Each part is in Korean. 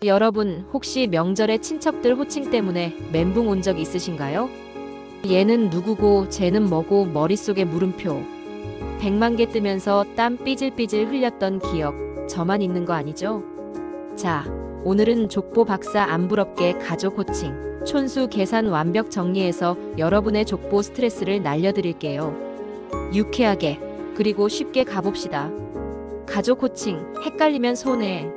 여러분, 혹시 명절에 친척들 호칭 때문에 멘붕 온 적 있으신가요? 얘는 누구고 쟤는 뭐고 머릿속에 물음표 100만 개 뜨면서 땀 삐질삐질 흘렸던 기억 저만 있는 거 아니죠? 자, 오늘은 족보 박사 안 부럽게 가족 호칭, 촌수 계산 완벽 정리해서 여러분의 족보 스트레스를 날려드릴게요. 유쾌하게, 그리고 쉽게 가봅시다. 가족 호칭, 헷갈리면 손해.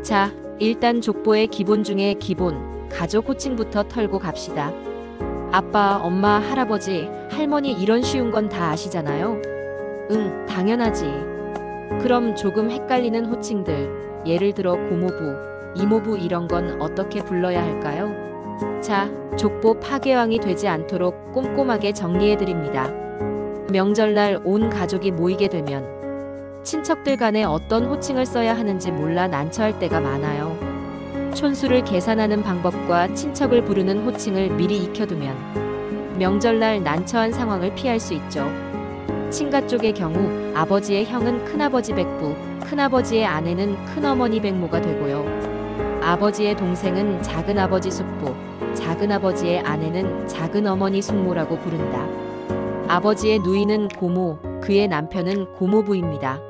자, 일단 족보의 기본 중에 기본, 가족 호칭부터 털고 갑시다. 아빠, 엄마, 할아버지, 할머니 이런 쉬운 건 다 아시잖아요? 응, 당연하지. 그럼 조금 헷갈리는 호칭들, 예를 들어 고모부, 이모부 이런 건 어떻게 불러야 할까요? 자, 족보 파괴왕이 되지 않도록 꼼꼼하게 정리해드립니다. 명절날 온 가족이 모이게 되면 친척들 간에 어떤 호칭을 써야 하는지 몰라 난처할 때가 많아요. 촌수를 계산하는 방법과 친척을 부르는 호칭을 미리 익혀두면 명절날 난처한 상황을 피할 수 있죠. 친가 쪽의 경우 아버지의 형은 큰아버지 백부, 큰아버지의 아내는 큰어머니 백모가 되고요. 아버지의 동생은 작은아버지 숙부, 작은아버지의 아내는 작은어머니 숙모라고 부른다. 아버지의 누이는 고모, 그의 남편은 고모부입니다.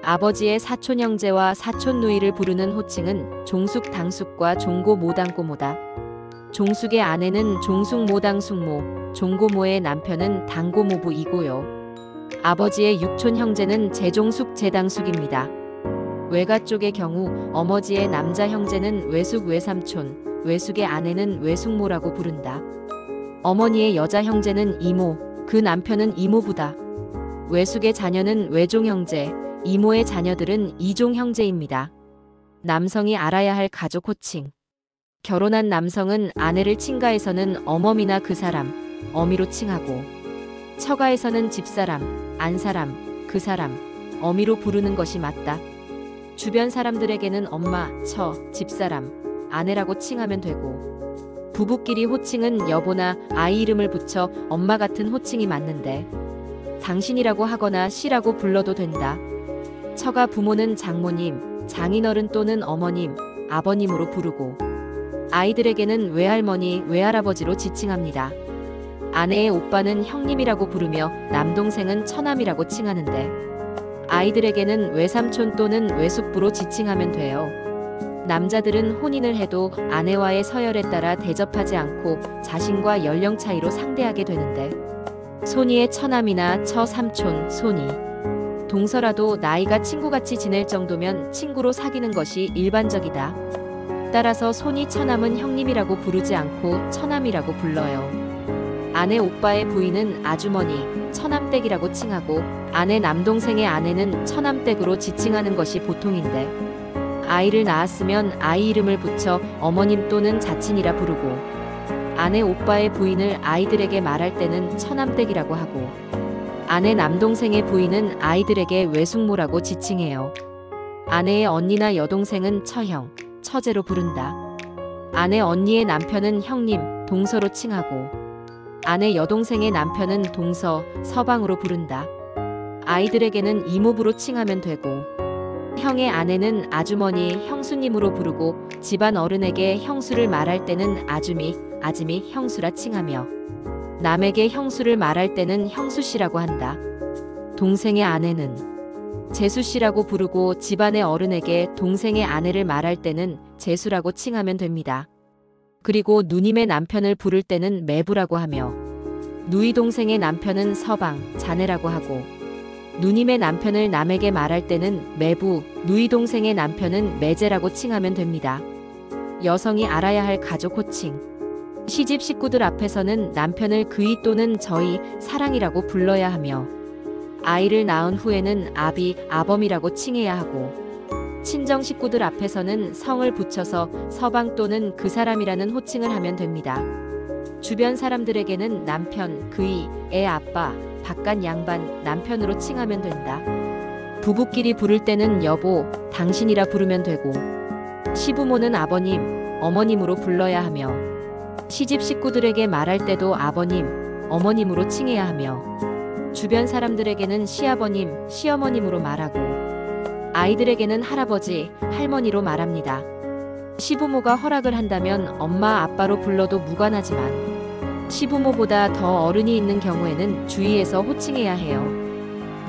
아버지의 사촌 형제와 사촌 누이를 부르는 호칭은 종숙 당숙과 종고 모당고모다. 종숙의 아내는 종숙 모당 숙모, 종고모의 남편은 당고모부이고요. 아버지의 육촌 형제는 제종숙 제당숙입니다. 외가 쪽의 경우 어머지의 남자 형제는 외숙 외삼촌, 외숙의 아내는 외숙모라고 부른다. 어머니의 여자 형제는 이모, 그 남편은 이모부다. 외숙의 자녀는 외종 형제, 이모의 자녀들은 이종 형제입니다. 남성이 알아야 할 가족 호칭. 결혼한 남성은 아내를 친가에서는 어머니나 그 사람, 어미로 칭하고 처가에서는 집사람, 안사람, 그 사람, 어미로 부르는 것이 맞다. 주변 사람들에게는 엄마, 처, 집사람, 아내라고 칭하면 되고 부부끼리 호칭은 여보나 아이 이름을 붙여 엄마 같은 호칭이 맞는데 당신이라고 하거나 씨라고 불러도 된다. 처가 부모는 장모님, 장인어른 또는 어머님, 아버님으로 부르고 아이들에게는 외할머니, 외할아버지로 지칭합니다. 아내의 오빠는 형님이라고 부르며 남동생은 처남이라고 칭하는데 아이들에게는 외삼촌 또는 외숙부로 지칭하면 돼요. 남자들은 혼인을 해도 아내와의 서열에 따라 대접하지 않고 자신과 연령 차이로 상대하게 되는데 손이의 처남이나 처삼촌, 손이 동서라도 나이가 친구같이 지낼 정도면 친구로 사귀는 것이 일반적이다. 따라서 손이 처남은 형님이라고 부르지 않고 처남이라고 불러요. 아내 오빠의 부인은 아주머니, 처남댁이라고 칭하고 아내 남동생의 아내는 처남댁으로 지칭하는 것이 보통인데 아이를 낳았으면 아이 이름을 붙여 어머님 또는 자친이라 부르고 아내 오빠의 부인을 아이들에게 말할 때는 처남댁이라고 하고 아내 남동생의 부인은 아이들에게 외숙모라고 지칭해요. 아내의 언니나 여동생은 처형, 처제로 부른다. 아내 언니의 남편은 형님, 동서로 칭하고 아내 여동생의 남편은 동서, 서방으로 부른다. 아이들에게는 이모부로 칭하면 되고 형의 아내는 아주머니, 형수님으로 부르고 집안 어른에게 형수를 말할 때는 아주미, 아지미, 형수라 칭하며 남에게 형수를 말할 때는 형수씨라고 한다. 동생의 아내는 제수씨라고 부르고 집안의 어른에게 동생의 아내를 말할 때는 제수라고 칭하면 됩니다. 그리고 누님의 남편을 부를 때는 매부라고 하며 누이 동생의 남편은 서방, 자네라고 하고 누님의 남편을 남에게 말할 때는 매부, 누이 동생의 남편은 매제라고 칭하면 됩니다. 여성이 알아야 할 가족 호칭. 시집 식구들 앞에서는 남편을 그이 또는 저희, 사랑이라고 불러야 하며 아이를 낳은 후에는 아비, 아범이라고 칭해야 하고 친정 식구들 앞에서는 성을 붙여서 서방 또는 그 사람이라는 호칭을 하면 됩니다. 주변 사람들에게는 남편, 그이, 애 아빠, 바깥 양반, 남편으로 칭하면 된다. 부부끼리 부를 때는 여보, 당신이라 부르면 되고 시부모는 아버님, 어머님으로 불러야 하며 시집 식구들에게 말할 때도 아버님, 어머님으로 칭해야 하며 주변 사람들에게는 시아버님, 시어머님으로 말하고 아이들에게는 할아버지, 할머니로 말합니다. 시부모가 허락을 한다면 엄마 아빠로 불러도 무관하지만 시부모보다 더 어른이 있는 경우에는 주위에서 호칭해야 해요.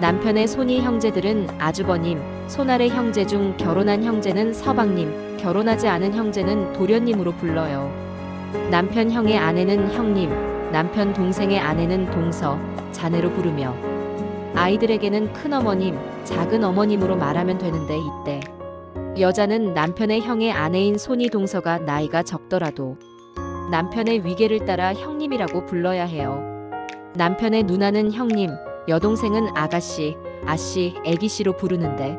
남편의 손이 형제들은 아주버님, 손아래 형제 중 결혼한 형제는 서방님, 결혼하지 않은 형제는 도련님으로 불러요. 남편 형의 아내는 형님, 남편 동생의 아내는 동서, 자네로 부르며 아이들에게는 큰어머님, 작은 어머님으로 말하면 되는데 이때 여자는 남편의 형의 아내인 손이 동서가 나이가 적더라도 남편의 위계를 따라 형님이라고 불러야 해요. 남편의 누나는 형님, 여동생은 아가씨, 아씨, 애기씨로 부르는데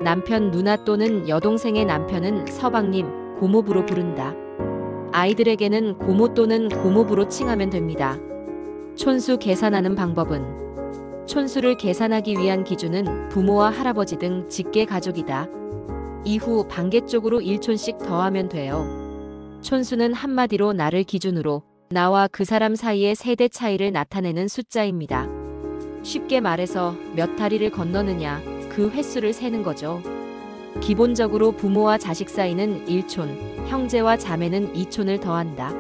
남편 누나 또는 여동생의 남편은 서방님, 고모부로 부른다. 아이들에게는 고모 또는 고모부로 칭하면 됩니다. 촌수 계산하는 방법은 촌수를 계산하기 위한 기준은 부모와 할아버지 등 직계 가족이다. 이후 반개 쪽으로 1촌씩 더하면 돼요. 촌수는 한마디로 나를 기준으로 나와 그 사람 사이의 세대 차이를 나타내는 숫자입니다. 쉽게 말해서 몇 다리를 건너느냐 그 횟수를 세는 거죠. 기본적으로 부모와 자식 사이는 1촌, 형제와 자매는 2촌을 더한다.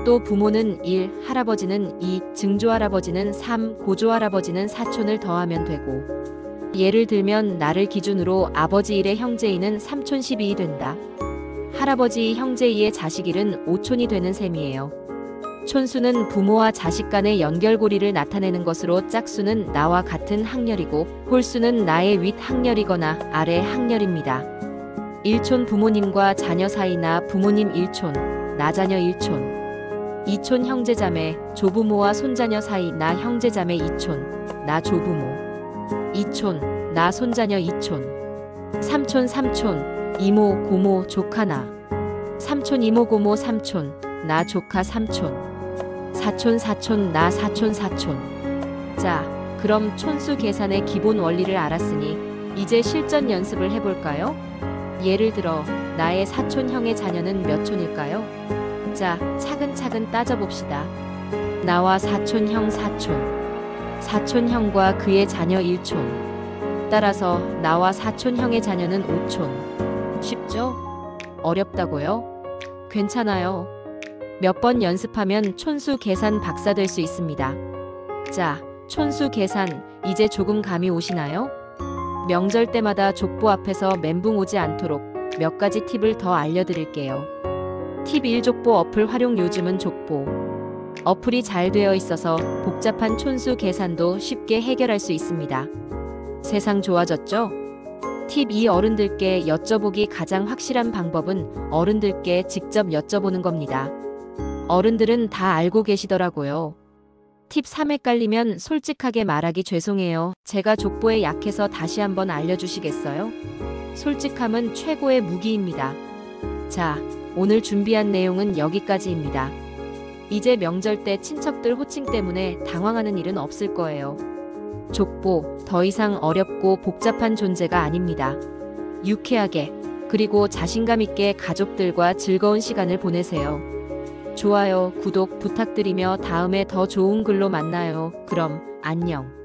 또 부모는 1, 할아버지는 2, 증조할아버지는 3, 고조할아버지는 4촌을 더하면 되고 예를 들면 나를 기준으로 아버지 1의 형제 2는 3촌 12이 된다. 할아버지 2 형제 2의 자식 1은 5촌이 되는 셈이에요. 촌수는 부모와 자식 간의 연결고리를 나타내는 것으로 짝수는 나와 같은 학렬이고 홀수는 나의 윗 학렬이거나 아래 학렬입니다. 1촌 부모님과 자녀 사이나 부모님 1촌, 나 자녀 1촌. 2촌 형제자매, 조부모와 손자녀 사이 나 형제자매 2촌, 나 조부모. 2촌, 나 손자녀 2촌. 3촌, 3촌, 이모, 고모, 조카 나. 3촌, 이모, 고모 3촌, 나 조카 3촌. 4촌, 4촌, 나 4촌, 4촌. 자, 그럼 촌수 계산의 기본 원리를 알았으니 이제 실전 연습을 해볼까요? 예를 들어 나의 사촌 형의 자녀는 몇 촌일까요? 자, 차근차근 따져봅시다. 나와 사촌 형 4촌, 사촌 형과 그의 자녀 1촌. 따라서 나와 사촌 형의 자녀는 5촌. 쉽죠? 어렵다고요? 괜찮아요. 몇 번 연습하면 촌수 계산 박사 될 수 있습니다. 자, 촌수 계산 이제 조금 감이 오시나요? 명절 때마다 족보 앞에서 멘붕 오지 않도록 몇 가지 팁을 더 알려드릴게요. 팁 1. 족보 어플 활용. 요즘은 족보 어플이 잘 되어 있어서 복잡한 촌수 계산도 쉽게 해결할 수 있습니다. 세상 좋아졌죠? 팁 2. 어른들께 여쭤보기. 가장 확실한 방법은 어른들께 직접 여쭤보는 겁니다. 어른들은 다 알고 계시더라고요. 팁 3. 헷갈리면 솔직하게 말하기. 죄송해요. 제가 족보에 약해서 다시 한번 알려주시겠어요? 솔직함은 최고의 무기입니다. 자, 오늘 준비한 내용은 여기까지입니다. 이제 명절 때 친척들 호칭 때문에 당황하는 일은 없을 거예요. 족보, 더 이상 어렵고 복잡한 존재가 아닙니다. 유쾌하게, 그리고 자신감 있게 가족들과 즐거운 시간을 보내세요. 좋아요, 구독 부탁드리며 다음에 더 좋은 글로 만나요. 그럼 안녕.